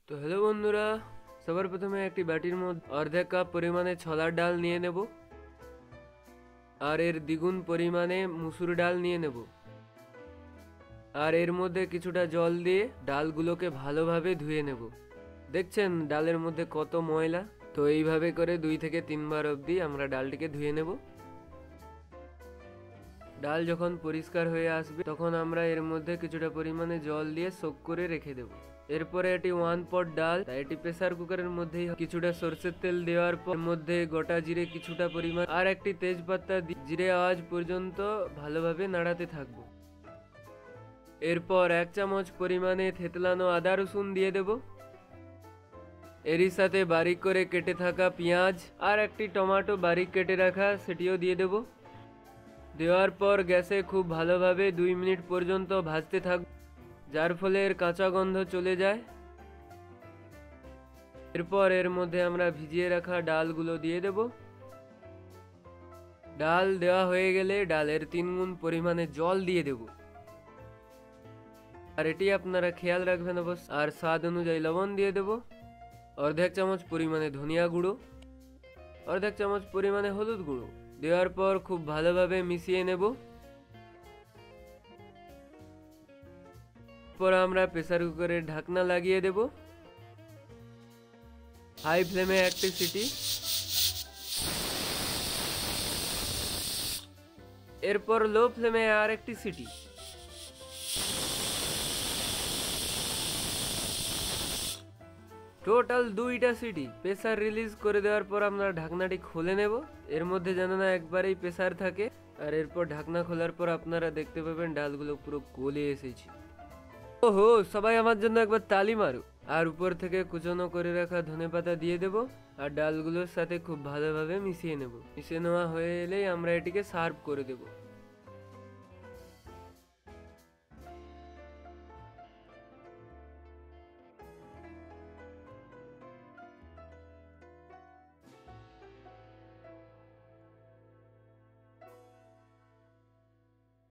তো হ্যালো বন্ধুরা, সবার প্রথমে একটি বাটির মধ্যে অর্ধেক কাপ পরিমাণে ছোলার ডাল নিয়ে নেব আর এর দ্বিগুণ পরিমাণে মুসুর ডাল নিয়ে নেব আর এর মধ্যে কিছুটা জল দিয়ে ডালগুলোকে ভালোভাবে ধুয়ে নেব। দেখছেন ডালের মধ্যে কত ময়লা। তো এইভাবে করে 2 থেকে 3 বার অবধি আমরা ডালটিকে ধুয়ে নেব। ডাল যখন পরিষ্কার হয়ে আসবে তখন আমরা এর মধ্যে কিছুটা পরিমাণে জল দিয়ে সোক করে রেখে দেব। এরপরে এটি 1 পট ডাল, তাই এটি প্রেসার কুকারের মধ্যেই কিছুটা সরষের তেল দেওয়ার পর মধ্যে গোটা জিরে কিছুটা পরিমাণ আর একটি তেজপাতা জিরে আওয়াজ পর্যন্ত ভালোভাবে নাড়াতে থাকবো। এরপর 1 চামচ পরিমাণে থেতলানো আদা রসুন দিয়ে দেব। এরই সাথে বারিক করে কেটে থাকা পেঁয়াজ আর একটি টমেটো বারিক কেটে রাখা সেটিও দিয়ে দেব। দেওয়ার পর গ্যাসে খুব ভালোভাবে 2 মিনিট পর্যন্ত ভাজতে থাকব, যার ফলে এর কাঁচা গন্ধ চলে যায়। এরপর এর মধ্যে আমরা ভিজিয়ে রাখা ডালগুলো দিয়ে দেব। ডাল দেওয়া হয়ে গেলে ডালের 3 গুণ পরিমাণে জল দিয়ে দেব। আর এটি আপনারা খেয়াল রাখবেন অবশ্য। আর স্বাদ অনুযায়ী লবণ দিয়ে দেব। অর্ধেক চামচ পরিমাণে ধনিয়া গুঁড়ো, অর্ধেক চামচ পরিমাণে হলুদ গুঁড়ো দেওয়ার পর খুব ভালোভাবে মিশিয়ে নেব। পর আমরা প্রেসার কুকারের ঢাকনা লাগিয়ে দেব। হাই ফ্লেমে একটি সিটি, এরপর লো ফ্লেমে আর একটি সিটি। টোটাল 2টা সিটি। প্রেসার রিলিজ করে দেওয়ার পর আমরা ঢাকনাটি খুলে নেব। এর মধ্যে যেন না একবারেই প্রেসার থাকে। আর এরপর ঢাকনা খোলার পর আপনারা দেখতে পাবেন ডালগুলো পুরো গলে এসেছে। ওহো, সবাই আমার জন্য একবার তালি মারো। আর উপর থেকে কুচনো করে রাখা ধনেপাতা দিয়ে দেব আর ডালগুলোর সাথে খুব ভালোভাবে মিশিয়ে নেব। মিশিয়ে নেওয়া হয়ে এলেই আমরা এটিকে সার্ভ করে দেব।